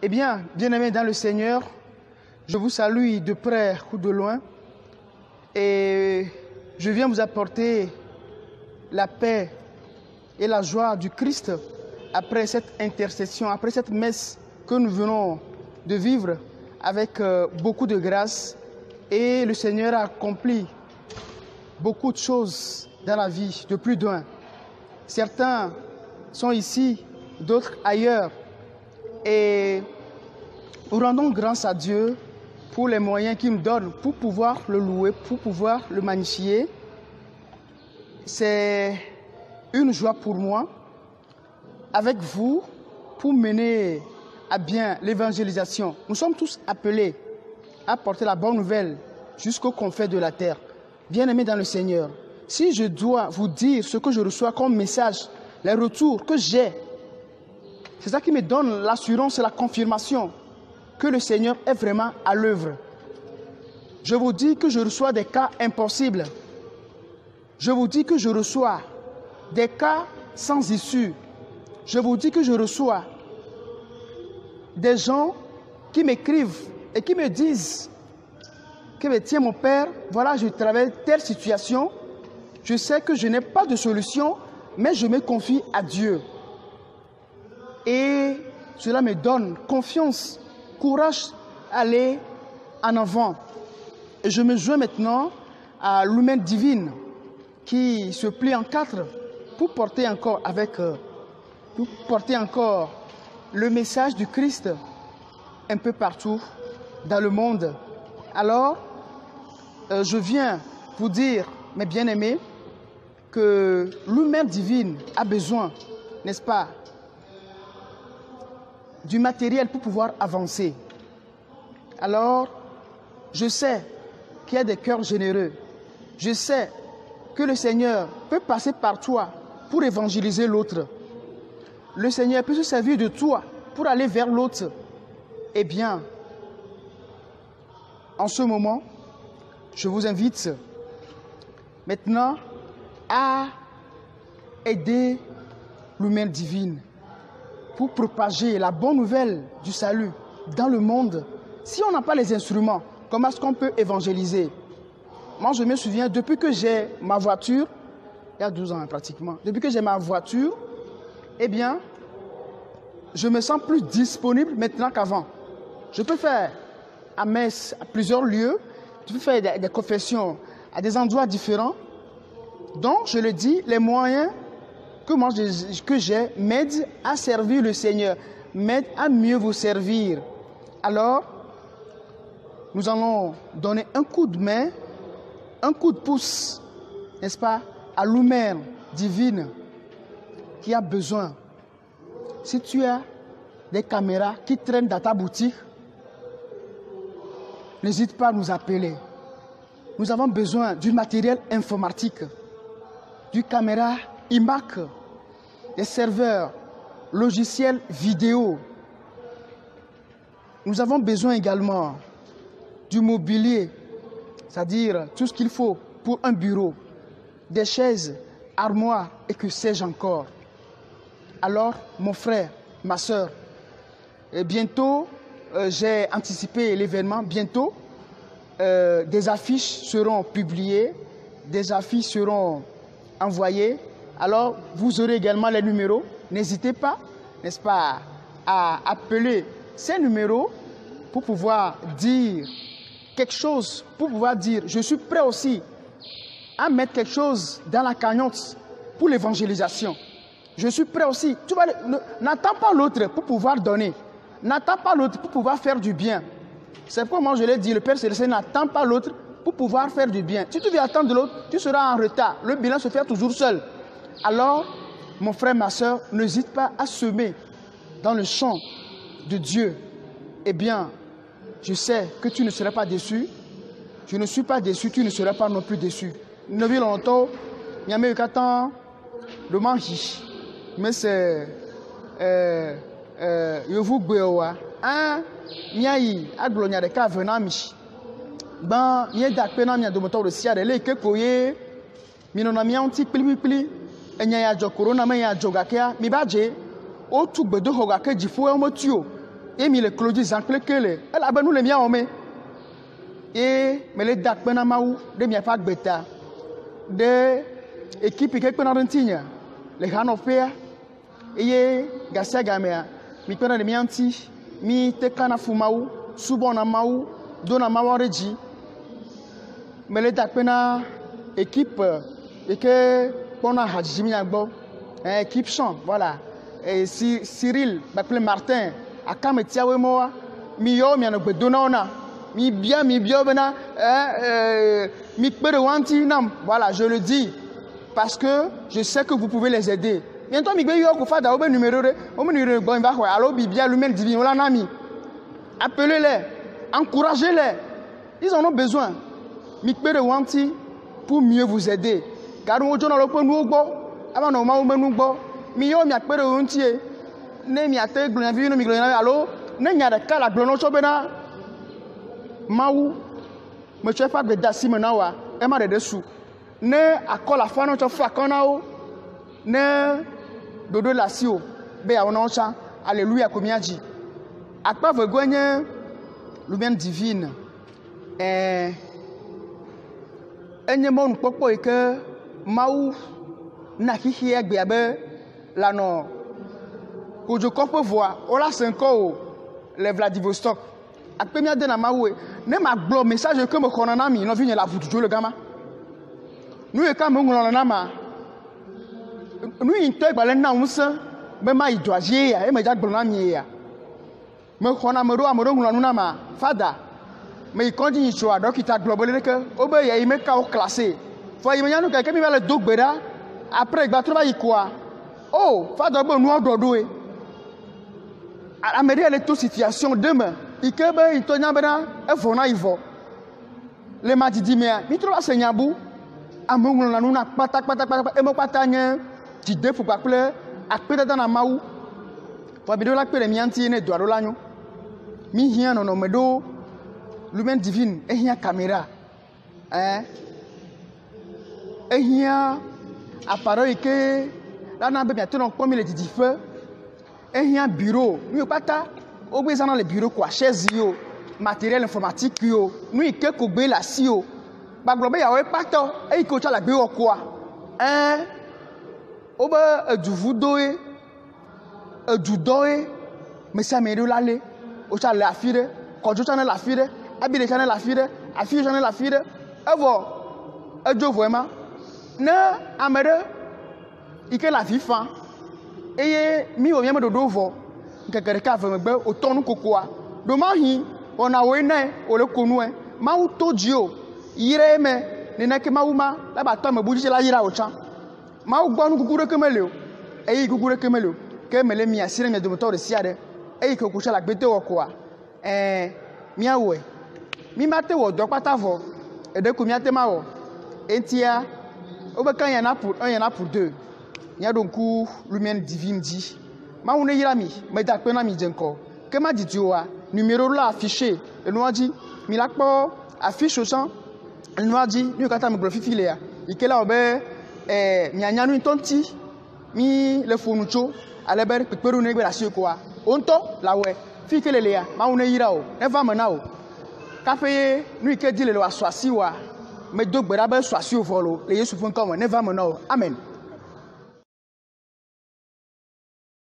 Eh bien, bien-aimés dans le Seigneur, je vous salue de près ou de loin et je viens vous apporter la paix et la joie du Christ après cette intercession, après cette messe que nous venons de vivre avec beaucoup de grâce. Et le Seigneur a accompli beaucoup de choses dans la vie de plus d'un. Certains sont ici, d'autres ailleurs. Et nous rendons grâce à Dieu pour les moyens qu'il nous donne pour pouvoir le louer, pour pouvoir le magnifier. C'est une joie pour moi, avec vous, pour mener à bien l'évangélisation. Nous sommes tous appelés à porter la bonne nouvelle jusqu'aux confins de la terre. Bien-aimés dans le Seigneur, si je dois vous dire ce que je reçois comme message, les retours que j'ai, c'est ça qui me donne l'assurance et la confirmation que le Seigneur est vraiment à l'œuvre. Je vous dis que je reçois des cas impossibles. Je vous dis que je reçois des cas sans issue. Je vous dis que je reçois des gens qui m'écrivent et qui me disent que tiens mon père, voilà je traverse telle situation, je sais que je n'ai pas de solution, mais je me confie à Dieu. Et cela me donne confiance, courage à aller en avant. Et je me joins maintenant à l'humain divine qui se plie en quatre pour porter encore le message du Christ un peu partout dans le monde. Alors, je viens vous dire, mes bien-aimés, que l'humain divine a besoin, n'est-ce pas, du matériel pour pouvoir avancer. Alors, je sais qu'il y a des cœurs généreux. Je sais que le Seigneur peut passer par toi pour évangéliser l'autre. Le Seigneur peut se servir de toi pour aller vers l'autre. Eh bien, en ce moment, je vous invite maintenant à aider l'humain divine pour propager la bonne nouvelle du salut dans le monde. Si on n'a pas les instruments, comment est-ce qu'on peut évangéliser? Moi, je me souviens, depuis que j'ai ma voiture, il y a 12 ans pratiquement, depuis que j'ai ma voiture, eh bien, je me sens plus disponible maintenant qu'avant. Je peux faire à messe à plusieurs lieux, je peux faire des confessions à des endroits différents. Donc, je le dis, les moyens que j'ai m'aident à servir le Seigneur, m'aident à mieux vous servir. Alors, nous allons donner un coup de main, un coup de pouce, n'est-ce pas, à l'humain divine qui a besoin. Si tu as des caméras qui traînent dans ta boutique, n'hésite pas à nous appeler. Nous avons besoin du matériel informatique, du caméra iMac, des serveurs, logiciels vidéo. Nous avons besoin également du mobilier, c'est-à-dire tout ce qu'il faut pour un bureau, des chaises, armoires et que sais-je encore. Alors, mon frère, ma soeur, bientôt, j'ai anticipé l'événement, bientôt, des affiches seront publiées, des affiches seront envoyées. Alors, vous aurez également les numéros. N'hésitez pas, n'est-ce pas, à appeler ces numéros pour pouvoir dire quelque chose, pour pouvoir dire, je suis prêt aussi à mettre quelque chose dans la cagnotte pour l'évangélisation. Je suis prêt aussi. N'attends pas l'autre pour pouvoir donner. N'attends pas l'autre pour pouvoir faire du bien. C'est pourquoi moi je l'ai dit, le Père Céleste n'attend pas l'autre pour pouvoir faire du bien. Si tu veux attendre de l'autre, tu seras en retard. Le bilan se fait toujours seul. Alors, mon frère, ma soeur, n'hésite pas à semer dans le champ de Dieu. Eh bien, je sais que tu ne seras pas déçu. Je ne suis pas déçu, tu ne seras pas non plus déçu. Nous avons longtemps, il y a eu 4 ans, le manche, mais c'est Yovu Gbeowa. Miaï, Aglonia de Kavenamish. Ben, il y a des pénamia de moteur de Sierra, les Kekoye, Minonamia, Pili, et il y a Jokorona, mais il y a Jogakea, Mibaje, au tout de Hogake, Jifo, Motio. et mi le clodis zancle que le elle a nous le mia ome et me le dak pena maou de mi fa gbeta de équipe ke pena rentinha le hanofea et gasia gamea mi pena de mi anti mi te kana fu maou subona maou dona maou reji me le dak pena équipe et que pona hadji mi agbo équipe chant voilà et Cyril m'appelle Martin à Kametiawe moi mi yo mi anogbe dona ona mi bien bena mi pere wanti nam voilà je le dis parce que je sais que vous pouvez les aider bientôt mi gbe yo ko fada obe numéro re o mi numéro bon va allo bibia lumière divine on la nami appelez-les encouragez-les ils en ont besoin mi pere wanti pour mieux vous aider car on jona lo pe nu ogbo aba no ma o menu gbo mi yo mi apere wanti ne mi ate glo na vi no mi glo na allo ne nya de kala glo no so bena mawu me che fa gbeda si mena wa e ma de su ne akola fa no cho fa kana o ne dodo la si o be ya wona cha alléluia ko mi aji akpa vegwenye lumière divine enye mon popo ike mawu na hihi egbe abe la no ko je kopo voa o la 5 o le Vladivostok akpe mi ade na mawu ne ma glo message que me konana mi no vigne la vutu le gama nous e ka me ngolo na ma nous inte gbale na unsa be ma idoaje ya e me ja glo na mi ya me kona me ro amoro ngolo na ma fada me continue cho dokita glo bele ke obe ya me ka o classé fo yi me nyanu ke mi va le dogbera après gba to ba yi quoi oh fada gbo nu ododo e amede le to situation demain ikebe itonya bena efona ivo le matidi mea mi tro asenyabu amongulo na nuna pata e mo pata nye ti defu paple akpeta na mawu fo bido la pere mi anti ne do adolanyo mi hia no medo lumière divine e hia caméra e hia appareil ke la na be bientôt non comme il dit feu e hia bureau mi pata ogbe dans les bureaux quoi chaise yo matériel informatique yo nous ike ko gbe la si yo ba glo be ya we pato e ko cha la gbe okwa oba eduvu doe edu doe me sa me do lale o cha la fire ko jo cha na la fire abi de cha na la fire afi cha na la fire evo ejo vraiment ne amere ike la fifa eye mi o mi me do vo kekere ka fe megbe o tonu kokoa do ma hi ona we na o le konu e ma u toji o yire me ni na ke ma u ma la ba to me buji la yira o chan ma u gbonu kukure kemele o eyi kukure kemele o ke mele mi asire mi do motor si ade eyi ko kucha la gbete wo ko a mi awe mi ma te wo do pata vo e de ko mi ate ma wo entia o be kan ya na pour deux nya do nku lumière divine dit ma une yirami me da pe na mi jenko ke ma di tuwa numéro là affiché et nous a dit mi la po affiche au champ il nous a dit nous kata me glorifie le ya ikela obe mi anyanu tonti mi le fonucho ale ber peperu ne gbe la ko a onto la we fi kele le ya ma une yira o e va mena o ka fe nous ike di le wa swasi wa me dogbera be swasi o volo le yesu fun kan mo ne va mena o amen.